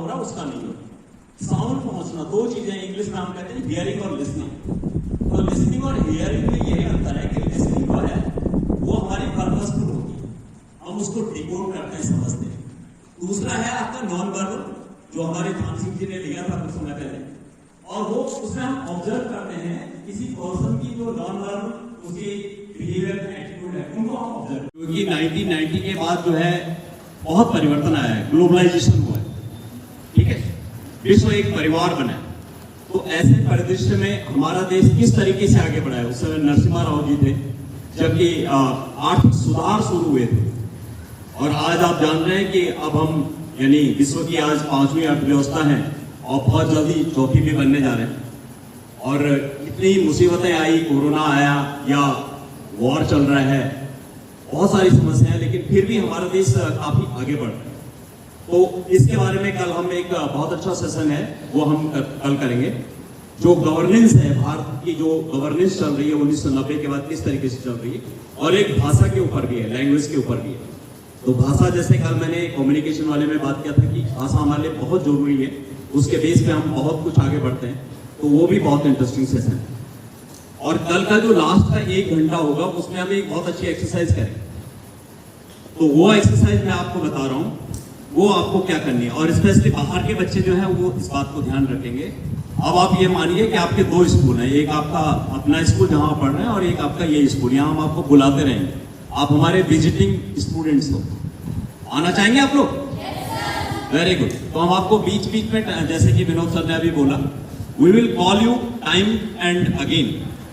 हो रहा है उसका नहीं हो। साउंड पहुंचना, दो चीजें इंग्लिश में हम कहते हैं हियरिंग और लिसनिंग। तो लिसनिंग और हियरिंग में यही अंतर है कि लिसनिंग जो है वो हमारी पर्पसफुल होती है, हम उसको डिकोड करते हैं, समझते हैं। दूसरा है आपका नॉन वर्बल, जो हमारे धाम सिंह जी ने लिया था कुछ समय पहले, और वो उसमें हम ऑब्जर्व करते हैं किसी पर्सन की जो नॉन वर्बल उसकी बिहेवियर एटीट्यूड है उनको हम ऑब्जर्व। क्योंकि 1990 के बाद जो है बहुत परिवर्तन आया है, ग्लोबलाइजेशन हुआ है, ठीक है, विश्व एक परिवार बना है। तो ऐसे परिदृश्य में हमारा देश किस तरीके से आगे बढ़ा है। उस समय नरसिम्हा राव जी थे जबकि आर्थिक सुधार शुरू हुए थे, और आज आप जान रहे हैं कि अब हम यानी विश्व की आज 5वीं अर्थव्यवस्था है और बहुत जल्दी चौथी भी बनने जा रहे हैं। और इतनी मुसीबतें आई, कोरोना आया या वॉर चल रहा है, बहुत सारी समस्याएं, लेकिन फिर भी हमारा देश काफी आगे बढ़ रहा है। तो इसके बारे में कल हम एक बहुत अच्छा सेशन है वो हम कल करेंगे। जो गवर्नेंस है, भारत की जो गवर्नेंस चल रही है 1990 के बाद किस तरीके से चल रही है, और एक भाषा के ऊपर भी है, लैंग्वेज के ऊपर भी है। तो भाषा, जैसे कल मैंने कम्युनिकेशन वाले में बात किया था कि भाषा हमारे लिए बहुत जरूरी है, उसके बेस पे हम बहुत कुछ आगे बढ़ते हैं। तो वो भी बहुत इंटरेस्टिंग सेशन है। और कल का जो लास्ट का 1 घंटा होगा उसमें हम एक बहुत अच्छी एक्सरसाइज करेंगे। तो वो एक्सरसाइज मैं आपको बता रहा हूँ वो आपको क्या करनी है, और स्पेशली बाहर के बच्चे जो है वो इस बात को ध्यान रखेंगे। अब आप ये मानिए कि आपके 2 स्कूल हैं, एक आपका अपना स्कूल जहां आप पढ़ रहे हैं और एक आपका ये स्कूल, यहाँ हम आपको बुलाते रहेंगे। आप हमारे विजिटिंग स्टूडेंट्स हो, आना चाहेंगे आप लोग? Very good. तो हम आपको बीच बीच में, जैसे कि विनोद सर ने अभी बोला, we will call you time and again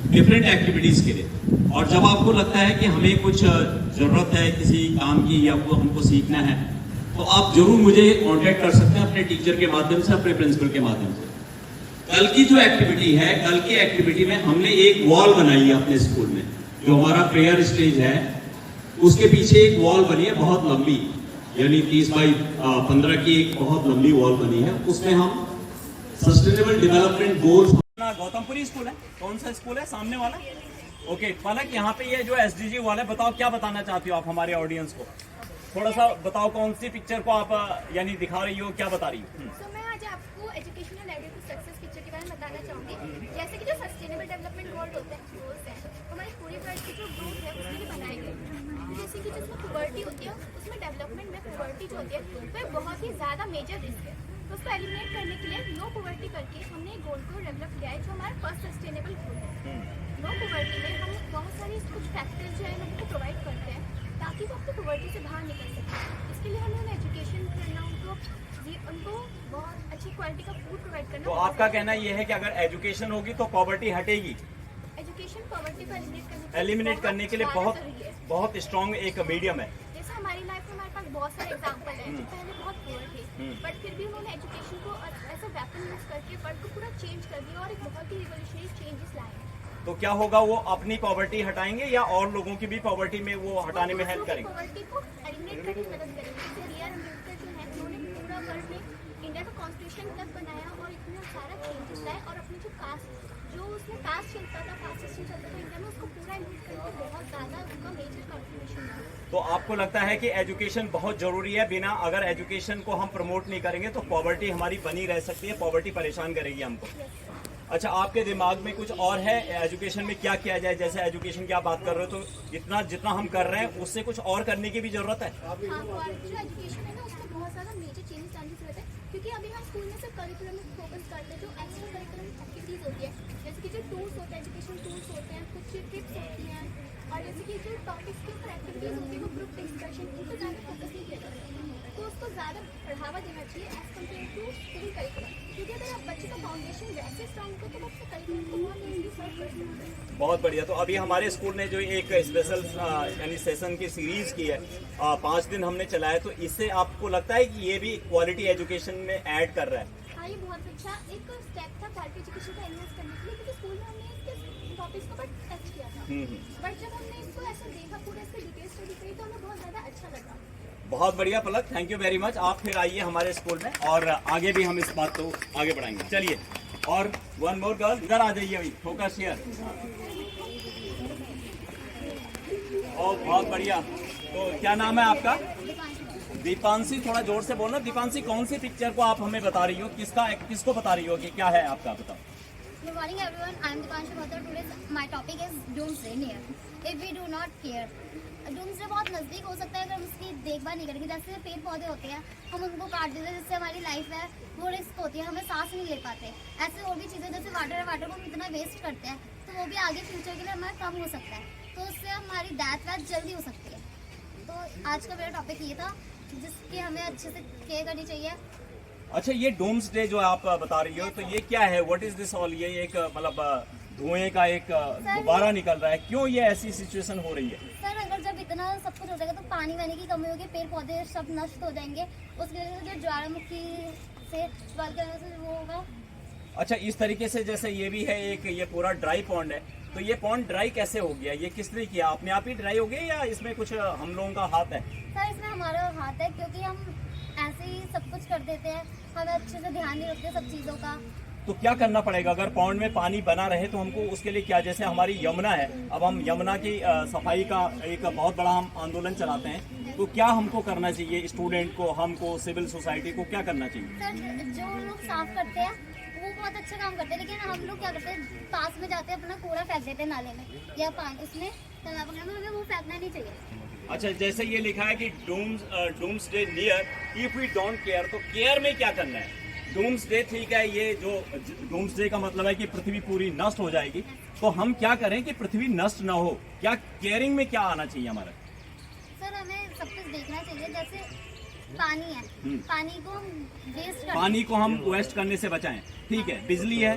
different activities के लिए। और जब आपको लगता है कि हमें कुछ जरूरत है किसी काम की या वो हमको सीखना है, तो आप जरूर मुझे कांटेक्ट कर सकते हैं अपने टीचर के माध्यम से, अपने प्रिंसिपल के माध्यम से। कल की जो एक्टिविटी है, कल की एक्टिविटी में हमने एक वॉल बनाई है अपने स्कूल में, जो हमारा प्रेयर स्टेज है उसके पीछे एक वॉल बनी है बहुत लंबी, यानी 30 बाई 15 की एक बहुत लंबी वॉल बनी है। उसमें हम sustainable development goals. Gautampuri school है, कौन सा स्कूल है सामने वाला? ओके पलक, यहाँ पे ये जो एसडीजी वाला है, बताओ क्या बताना चाहती हो आप हमारे ऑडियंस को? थोड़ा सा बताओ कौन सी पिक्चर को आप यानी दिखा रही हो, क्या बता रही हो? तो मैं आज आपको educational idea to success picture के बारे में बताना चाहूँगी। जैसे कि जो सस्टेनेबल डेवलपमेंट गोल्स हैं हमारी पूरी वर्ल्ड की जो ग्रोथ है उसके लिए बनाए गए। जैसे कि जिसमें पुबर्टी होती है, उसमें डेवलपमेंट में पुबर्टी जो होती है वो बहुत ही ज़्यादा मेजर रिस्क है। तो उसको एलिमिनेट करने के लिए नो पुबर्टी करके हमने एक गोल को डेवलप किया है, जो हमारा फर्स्ट सस्टेनेबल गोल है। नो पुबर्टी में हम बहुत सारे कुछ फैक्टर्स जो है हम उनको प्रोवाइड करते हैं ताकि वो अपनी पुबर्टी से बाहर निकल सके। इसके लिए हमें उन्हें एजुकेशन करना, उनको बहुत अच्छी क्वालिटी का फूड प्रोवाइड करना। तो आपका कहना ये है कि अगर एजुकेशन होगी तो पॉवर्टी हटेगी? एजुकेशन पॉवर्टी को एलिमिनेट करने के लिए बहुत स्ट्रॉन्ग एक मीडियम है। जैसे हमारी लाइफ में हमारे पास बहुत सारे एग्जाम्पल हैं जो पहले बहुत पुअर थे, बट फिर भी उन्होंने एजुकेशन को ऐसा वेपन यूज करके वर्ल्ड को पूरा चेंज कर दिया और एक बहुत ही रिवोल्यूशनरी चेंजेस लाए। तो क्या होगा, वो अपनी पॉवर्टी हटाएंगे या और लोगों की भी पॉवर्टी में वो हटाने में हेल्प करेंगे? पॉवर्टी को एलिमिनेट करने में मदद करेंगे। जैसे बी.आर. अम्बेडकर जो है, उन्होंने पूरा वर्ल्ड में इंडिया का कॉन्स्टिट्यूशन तक बनाया और इतना सारा चेंजेस लाए, और अपनी जो कास्ट, जो उसमें कास्ट चलता था, कास्ट सिस्टम चलता था इंडिया में, उसको पूरा एलिमिनेट करके बहुत ज़्यादा उसका मेजर कॉन्ट्रीब्यूशन है। तो आपको लगता है कि एजुकेशन बहुत जरूरी है, बिना अगर एजुकेशन को हम प्रमोट नहीं करेंगे तो पॉवर्टी हमारी बनी रह सकती है, पॉवर्टी परेशान करेगी हमको। अच्छा, आपके दिमाग में कुछ और है एजुकेशन में क्या किया जाए? जैसे एजुकेशन की आप बात कर रहे हो, तो इतना जितना हम कर रहे हैं उससे कुछ और करने की भी जरूरत है। हाँ, जो एजुकेशन है ना, उसमें बहुत ज़्यादा मेजर चेंजेस लाने की जरूरत है, क्योंकि अभी हम स्कूल में सिर्फ करिकुलम में फोकस करते हैं। जो एक्स्ट्रा करिकुलम एक्टिविटीज़ होती है, जैसे कि जो टूल्स होते हैं, एजुकेशन टूल्स होते हैं, कुछ टिप्स होती हैं, और जैसे कि जो टॉपिक्स के ऊपर एक्टिविटीज़ होती है वो ग्रुप डिस्कशन, उन पर ज़्यादा फोकस नहीं किया जाता है। तो उसको ज़्यादा बढ़ावा देना चाहिए as compare to school curriculum, क्योंकि अगर आप बच्चे का फाउंडेशन वैसे स्ट्रॉन्ग हो तो बच्चे करिकुलम को बहुत ईजीली सर्व कर सकते हैं। बहुत बढ़िया। तो अभी हमारे स्कूल ने जो एक स्पेशल यानी सेशन की सीरीज की है, 5 दिन हमने चलाया, तो इससे आपको लगता है कि ये भी क्वालिटी एजुकेशन में ऐड कर रहा है? हाँ, ये बहुत अच्छा एक स्टेप था क्वालिटी एजुकेशन का इन्वेस्ट करने के लिए, क्योंकि स्कूल में हमने इसके टॉपिक्स को बस टच किया था, बट जब हमने इसको ऐसा देखा, पूरा इसका डिटेल स्टडी करी, तो हमें बहुत ज़्यादा अच्छा लगा। बहुत बढ़िया पलक, थैंक यू वेरी मच। आप फिर आइए हमारे स्कूल में और आगे भी हम इस बात को आगे बढ़ाएंगे। चलिए, और वन मोर गर्ल, इधर आ जाइए अभी, फोकस हियर। बहुत बढ़िया। तो क्या नाम है आपका? दीपांशी थोड़ा जोर से बोलना। दीपांशी, कौन सी पिक्चर को आप हमें बता रही हो, किसको बता रही हो कि क्या है आपका, बताओ। Good morning everyone, I am Dipanshu Bhatter. Today my topic is doomsday near. If we do not care. doomsday बहुत नज़दीक हो सकता है अगर हम उसकी देखभाल नहीं करेंगे। जैसे पेड़ पौधे होते हैं, हम उनको काट देते हैं, जिससे हमारी लाइफ है वो रिस्क होती है, हमें सांस नहीं ले पाते। ऐसे और भी चीज़ें जैसे वाटर को हम इतना वेस्ट करते हैं तो वो भी आगे फ्यूचर के लिए हमारा कम हो सकता है, तो उससे हमारी डेथ जल्दी हो सकती है। तो आज का मेरा टॉपिक ये था जिसकी हमें अच्छे से केयर करनी चाहिए। अच्छा, ये डूम्सडे जो आप बता रही हो तो ये क्या है, व्हाट इज दिस ऑल? ये एक मतलब धुएं का एक गुब्बारा निकल रहा है, क्यों ये ऐसी सिचुएशन हो रही है? सर अगर जब इतना सब कुछ हो जाएगा तो पानी वानी की कमी होगी, पेड़ पौधे सब नष्ट हो जाएंगे, उसकी वजह से जो ज्वालामुखी से ज्वाल की वजह से वो होगा। अच्छा, इस तरीके से जैसे ये भी है एक, ये पूरा ड्राई पॉन्ड है, तो ये पॉन्ड ड्राई कैसे हो गया? ये किसने किया? अपने आप ही ड्राई हो गया या इसमें कुछ हम लोगों का हाथ है? सर इसमें हमारा हाथ है, क्योंकि हम ऐसे ही सब कुछ कर देते हैं, हमें अच्छे से ध्यान नहीं रखते सब चीज़ों का। तो क्या करना पड़ेगा अगर पॉन्ड में पानी बना रहे तो हमको उसके लिए क्या? जैसे हमारी यमुना है, अब हम यमुना की सफाई का एक बहुत बड़ा हम आंदोलन चलाते हैं, तो क्या हमको करना चाहिए? स्टूडेंट को, हमको, सिविल सोसाइटी को क्या करना चाहिए? सर जो लोग साफ करते हैं वो बहुत अच्छा काम करते हैं, लेकिन हम लोग क्या करते हैं, पास में जाते हैं अपना कूड़ा फेंक देते हैं नाले में या पानी उसमें तालाब वगैरह में, हमें वो फेंकना नहीं चाहिए। अच्छा, जैसे ये लिखा है कि doomsday near if we don't care, तो केयर में क्या करना है? डूम्सडे ठीक है, ये जो डूम्सडे का मतलब है कि पृथ्वी पूरी नष्ट हो जाएगी, तो हम क्या करें कि पृथ्वी नष्ट ना हो? क्या केयरिंग में क्या आना चाहिए हमारा? सर हमें सब कुछ देखना चाहिए, जैसे पानी है, पानी को हम वेस्ट कर, पानी को हम वेस्ट करने से बचाएं, ठीक है। बिजली है,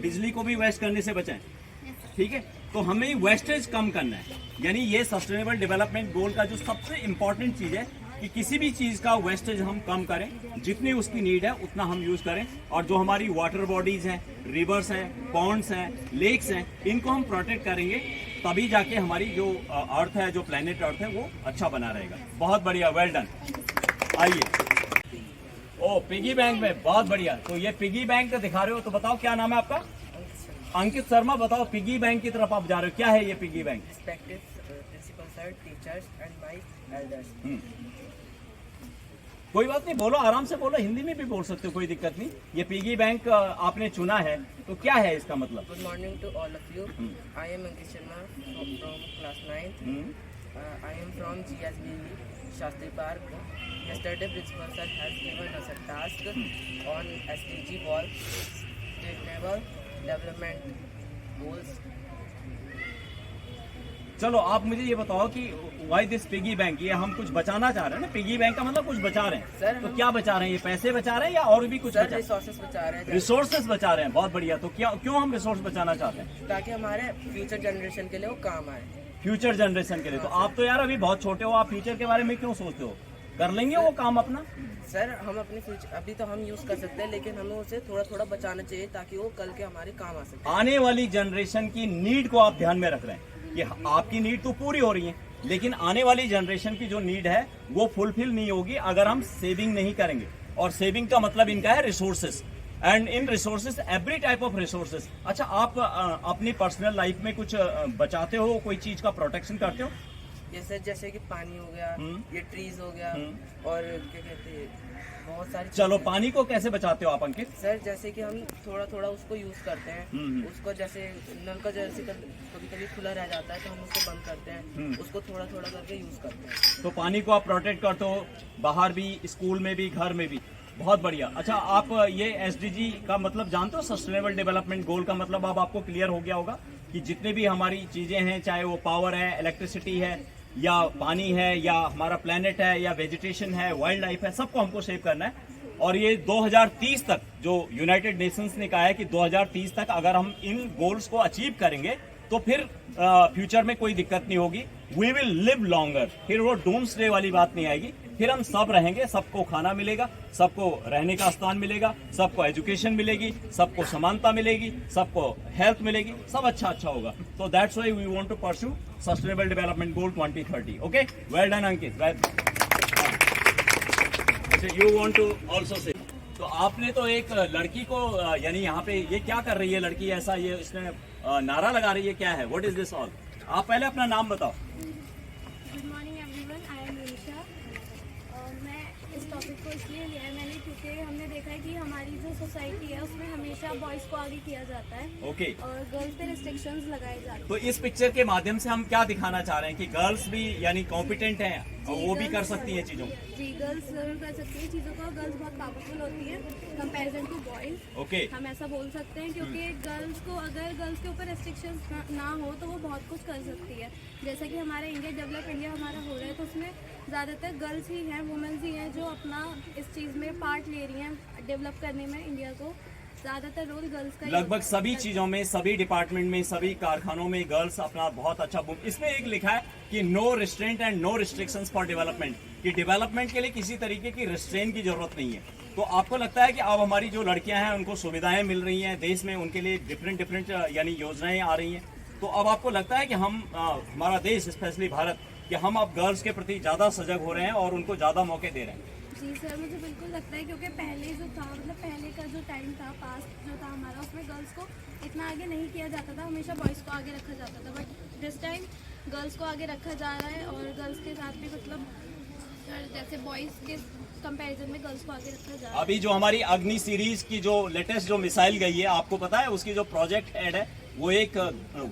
बिजली को भी वेस्ट करने से बचाएं, ठीक है। तो हमें वेस्टेज कम करना है, यानी ये सस्टेनेबल डेवलपमेंट गोल का जो सबसे इम्पोर्टेंट चीज़ है कि किसी भी चीज़ का वेस्टेज हम कम करें, जितनी उसकी नीड है उतना हम यूज़ करें, और जो हमारी वाटर बॉडीज़ हैं, रिवर्स हैं, पॉन्ड्स हैं, लेक्स हैं, इनको हम प्रोटेक्ट करेंगे, तभी जाके हमारी जो अर्थ है, जो प्लेनेट अर्थ है, वो अच्छा बना रहेगा। बहुत बढ़िया, वेल डन। आइए, ओ पिगी बैंक में, बहुत बढ़िया। तो ये पिगी बैंक दिखा रहे हो, तो बताओ क्या नाम है आपका? अंकित शर्मा। बताओ, पिगी बैंक की तरफ आप जा रहे हो, क्या है ये piggy bank? Respected principal sir, teachers and my elders. कोई बात नहीं, बोलो, आराम से बोलो, हिंदी में भी बोल सकते हो, कोई दिक्कत नहीं। ये पिगी बैंक आपने चुना है, तो क्या है इसका मतलब? Good morning to all of you. I am Ankit Sharma from class 9th. I am from GSB Shastri Park. Yesterday principal sir has given us a task on SDG wall, sustainable development goals. चलो आप मुझे ये बताओ कि why this piggy bank? ये हम कुछ बचाना चाह रहे हैं ना, पिगी बैंक का मतलब कुछ बचा रहे हैं। सर, तो क्या बचा रहे हैं? ये पैसे बचा रहे हैं या और भी कुछ? सर रिसोर्सेस बचा रहे हैं, रिसोर्सेस बचा रहे हैं, बहुत बढ़िया। तो क्यों हम रिसोर्स बचाना चाहते हैं? ताकि हमारे फ्यूचर जनरेशन के लिए वो काम आए। फ्यूचर जनरेशन के लिए। तो आप तो यार अभी बहुत छोटे हो, आप फ्यूचर के बारे में क्यों सोचते हो? कर लेंगे वो काम अपना। सर हम अपने फ्यूचर अभी तो हम यूज कर सकते हैं, लेकिन हमें उसे थोड़ा थोड़ा बचाना चाहिए ताकि वो कल के हमारे काम आ सके। आने वाली जनरेशन की नीड को आप ध्यान में रख रहे हैं कि आपकी नीड तो पूरी हो रही है, लेकिन आने वाली जनरेशन की जो नीड है वो फुलफिल नहीं होगी अगर हम सेविंग नहीं करेंगे। और सेविंग का मतलब इनका है resources, and in resources every type of resources. अच्छा, आप अपनी पर्सनल लाइफ में कुछ बचाते हो, कोई चीज का प्रोटेक्शन करते हो? जैसे कि पानी हो गया, ये ट्रीज हो गया, और क्या कहते हैं, बहुत सारी चलो, चीजें। पानी को कैसे बचाते हो आप अंकित? सर जैसे कि हम थोड़ा थोड़ा उसको यूज करते हैं, उसको जैसे नल का जैसे कभी कभी खुला रह जाता है तो हम उसको बंद करते हैं, उसको थोड़ा थोड़ा करके यूज करते हैं। तो पानी को आप प्रोटेक्ट करते हो, बाहर भी, स्कूल में भी, घर में भी। बहुत बढ़िया। अच्छा, आप ये एसडीजी का मतलब जानते हो? सस्टेनेबल डेवलपमेंट गोल का मतलब अब आपको क्लियर हो गया होगा कि जितने भी हमारी चीजें हैं, चाहे वो पावर है, इलेक्ट्रिसिटी है, या पानी है, या हमारा प्लेनेट है, या वेजिटेशन है, वाइल्ड लाइफ है, सबको हमको सेव करना है। और ये 2030 तक जो यूनाइटेड नेशंस ने कहा है कि 2030 तक अगर हम इन गोल्स को अचीव करेंगे तो फिर फ्यूचर में कोई दिक्कत नहीं होगी, वी विल लिव लॉन्गर। फिर वो डूम्सडे वाली बात नहीं आएगी, फिर हम सब रहेंगे, सबको खाना मिलेगा, सबको रहने का स्थान मिलेगा, सबको एजुकेशन मिलेगी, सबको समानता मिलेगी, सबको हेल्थ मिलेगी, सब अच्छा अच्छा होगा। तो that's why we want to pursue sustainable development goal 2030। Okay, well done Ankit. You want to also say, तो आपने तो एक लड़की को, यानी यहाँ पे ये क्या कर रही है लड़की, ऐसा ये इसने नारा लगा रही है, क्या है? What is this all? आप पहले अपना नाम बताओ। Good morning everyone, I am Nisha. मैं क्योंकि हमने देखा है कि हमारी जो सोसाइटी है उसमें हमेशा बॉयज़ को आगे किया जाता है ओके। और गर्ल्स पे रिस्ट्रिक्शंस लगाए जाते हैं। तो इस पिक्चर के माध्यम से हम क्या दिखाना चाह रहे हैं कि गर्ल्स भी यानी कॉम्पिटेंट हैं और वो भी कर सकती है चीजों को। जी, गर्ल्स जरूर कर सकती है चीज़ों को। गर्ल्स बहुत पावरफुल होती है कंपैरिजन टू बॉयज़। ओके। हम ऐसा बोल सकते हैं क्योंकि गर्ल्स को अगर गर्ल्स के ऊपर रेस्ट्रिक्शंस ना हो तो वो बहुत कुछ कर सकती है। जैसे कि हमारा इंडिया डेवलप इंडिया हमारा हो रहा है तो उसमें ज़्यादातर गर्ल्स ही हैं, वुमेन्स ही हैं जो अपना इस चीज़ में पार्ट ले रही हैं डेवलप करने में इंडिया को। ज़्यादातर रोल गर्ल्स का ही लगभग होता है। सभी चीजों में, सभी डिपार्टमेंट में, सभी कारखानों में गर्ल्स अपना बहुत अच्छा इसमें एक लिखा है कि no restraint and no restrictions for development, कि डेवलपमेंट के लिए किसी तरीके की रिस्ट्रेंट की जरूरत नहीं है। तो आपको लगता है कि अब हमारी जो लड़कियां हैं उनको सुविधाएं मिल रही हैं देश में, उनके लिए डिफरेंट यानी योजनाएं आ रही हैं, तो अब आपको लगता है कि हम हमारा देश स्पेशली भारत कि हम अब गर्ल्स के प्रति ज्यादा सजग हो रहे हैं और उनको ज्यादा मौके दे रहे हैं? जी सर, मुझे बिल्कुल लगता है क्योंकि पहले जो था मतलब पहले का जो टाइम था, पास्ट जो था हमारा, उसमें गर्ल्स को इतना आगे नहीं किया जाता था, हमेशा बॉयज़ को आगे रखा जाता था। बट दिस टाइम गर्ल्स को आगे रखा जा रहा है और गर्ल्स के साथ भी मतलब जैसे बॉयज़ के कंपैरिजन में गर्ल्स को आगे रखा जा रहा है। अभी जो हमारी अग्नि सीरीज की जो लेटेस्ट जो मिसाइल गई है, आपको पता है उसकी जो प्रोजेक्ट हेड है वो एक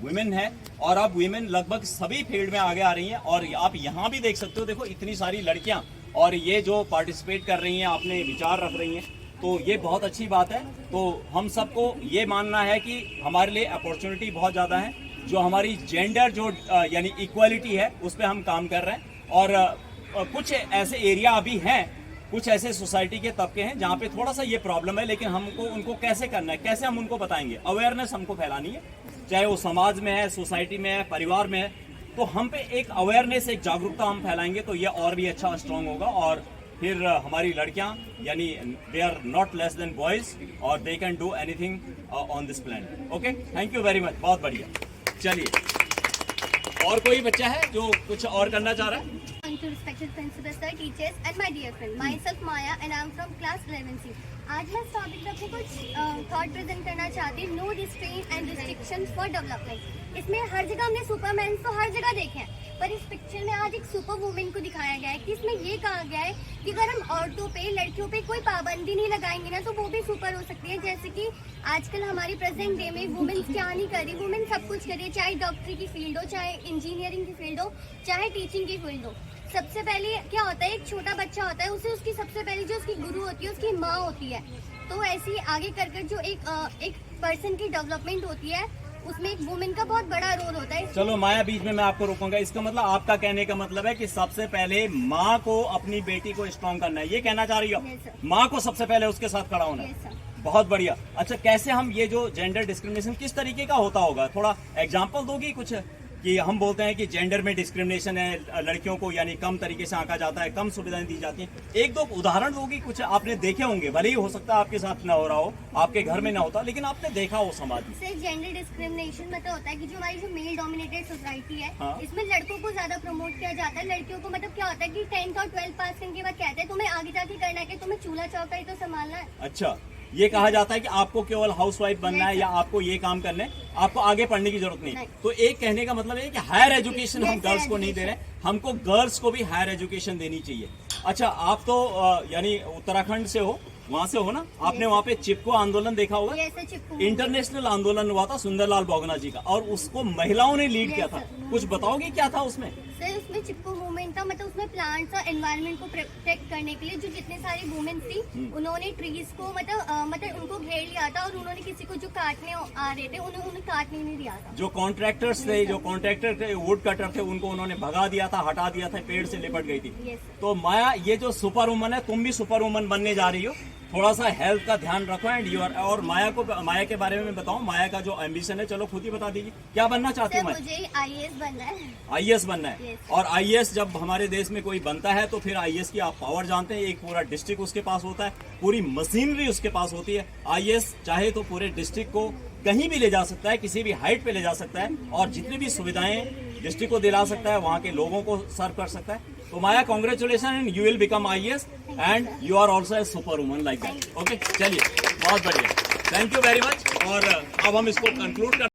वुमेन है और अब वुमेन लगभग सभी फील्ड में आगे आ रही हैं। और आप यहाँ भी देख सकते हो, देखो इतनी सारी लड़कियां और ये जो पार्टिसिपेट कर रही हैं, अपने विचार रख रही हैं, तो ये बहुत अच्छी बात है। तो हम सबको ये मानना है कि हमारे लिए अपॉर्चुनिटी बहुत ज़्यादा है। जो हमारी जेंडर जो यानी इक्वालिटी है उस पर हम काम कर रहे हैं। और कुछ ऐसे एरिया अभी हैं, कुछ ऐसे सोसाइटी के तबके हैं जहाँ पे थोड़ा सा ये प्रॉब्लम है, लेकिन हमको उनको कैसे करना है, कैसे हम उनको बताएंगे, अवेयरनेस हमको फैलानी है, चाहे वो समाज में है, सोसाइटी में है, परिवार में है। तो हम पे एक अवेयरनेस, एक जागरूकता हम फैलाएंगे तो ये और भी अच्छा स्ट्रांग होगा। और फिर हमारी लड़कियां यानी they are not less than boys और they can do anything on this planet. Okay, thank you very much, बहुत बढ़िया। चलिए, और कोई बच्चा है जो कुछ और करना चाह रहा है? To respected principal sir, teachers and my dear friend, myself Maya and I am from class 11C. आज मैं इस टॉपिक पे अपने कुछ थॉट प्रेजेंट करना चाहती हूँ, no restraint and restrictions for development. इसमें हर जगह हमने सुपरमैन तो हर जगह देखे हैं, पर इस पिक्चर में आज एक सुपर वुमेन को दिखाया गया है कि इसमें ये कहा गया है कि अगर हम औरतों पे, लड़कियों पे कोई पाबंदी नहीं लगाएंगे ना तो वो भी सुपर हो सकती है। जैसे कि आजकल हमारी प्रेजेंट डे में वुमेन क्या नहीं कर रही, वुमेन सब कुछ कर रही है, चाहे डॉक्टरी की फील्ड हो, चाहे इंजीनियरिंग की फील्ड हो, चाहे टीचिंग की फील्ड हो। सबसे पहले क्या होता है, एक छोटा बच्चा होता है, उसे उसकी सबसे पहले जो उसकी गुरु होती है उसकी माँ होती है। तो ऐसे ही आगे कर जो एक पर्सन की डेवलपमेंट होती है उसमें एक वुमेन का बहुत बड़ा रोल होता है। चलो माया, बीच में मैं आपको रोकूंगा। इसका मतलब आपका कहने का मतलब है कि सबसे पहले माँ को अपनी बेटी को स्ट्रॉन्ग करना है, ये कहना चाह रही हो? Yes, sir. माँ को सबसे पहले उसके साथ खड़ा होना है। Yes, sir. बहुत बढ़िया। अच्छा, कैसे हम ये जो जेंडर डिस्क्रिमिनेशन किस तरीके का होता होगा, थोड़ा एग्जाम्पल दोगी कुछ? कि हम बोलते हैं कि जेंडर में डिस्क्रिमिनेशन है, लड़कियों को यानी कम तरीके से आंका जाता है, कम सुविधाएं दी जाती हैं। एक दो उदाहरण दोगी? कुछ आपने देखे होंगे, भले ही हो सकता है आपके साथ ना हो रहा हो, आपके घर में ना होता, लेकिन आपने देखा हो समाज में। सर, जेंडर डिस्क्रिमिनेशन मतलब होता है कि जो हमारी जो मेल डोमिनेटेड सोसाइटी है, हाँ। इसमें लड़कों को ज्यादा प्रमोट किया जाता है। लड़कियों को मतलब क्या होता है कि 10th और 12th पास करने के बाद कहते हैं तुम्हें आगे जाके करना है कि तुम्हें चूल्हा चौका ही तो संभालना है। अच्छा, ये कहा जाता है कि आपको केवल हाउसवाइफ बनना है या आपको ये काम करने, आपको आगे पढ़ने की जरूरत नहीं। तो एक कहने का मतलब है कि हायर एजुकेशन हम गर्ल्स को नहीं दे रहे, हमको गर्ल्स को भी हायर एजुकेशन देनी चाहिए। अच्छा, आप तो यानी उत्तराखंड से हो, वहाँ से हो ना? आपने वहाँ पे चिपको आंदोलन देखा होगा? इंटरनेशनल आंदोलन हुआ था सुंदरलाल बोगना जी का, और उसको महिलाओं ने लीड किया था। कुछ बताओगे क्या था उसमें? सर, उसमें चिपको मूवमेंट था, मतलब उसमें प्लांट्स और एनवायरनमेंट को प्रोटेक्ट करने के लिए जो जितने सारी वुमेन थी उन्होंने ट्रीज को मतलब उनको घेर लिया था और उन्होंने किसी को जो काटने आ रहे थे उन्हें काटने नहीं दिया था। जो कॉन्ट्रैक्टर्स थे, वुड कटर थे, उनको उन्होंने भगा दिया था, हटा दिया था, पेड़ से लिपट गई थी। Yes, sir. तो माया, ये जो सुपर वुमन है, तुम भी सुपर वुमन बनने जा रही हो, थोड़ा सा हेल्थ का ध्यान रखो एंड यूर। और माया के बारे में बताओ, माया का जो एम्बिशन है, चलो खुद ही बता दीजिए, क्या बनना चाहती सर, हूँ? मुझे IAS बनना है। IAS बनना है। Yes. और IAS जब हमारे देश में कोई बनता है तो फिर IAS की आप पावर जानते हैं, एक पूरा डिस्ट्रिक्ट उसके पास होता है, पूरी मशीनरी उसके पास होती है। IAS चाहे तो पूरे डिस्ट्रिक्ट को कहीं भी ले जा सकता है, किसी भी हाइट पे ले जा सकता है, और जितनी भी सुविधाएं डिस्ट्रिक्ट को दिला सकता है, वहाँ के लोगों को सर्व कर सकता है। तो Maya, congratulation and you will become IAS and you are also a super woman like that. Okay, चलिए, बहुत बढ़िया, थैंक यू वेरी मच। और अब हम इसको कंक्लूड कर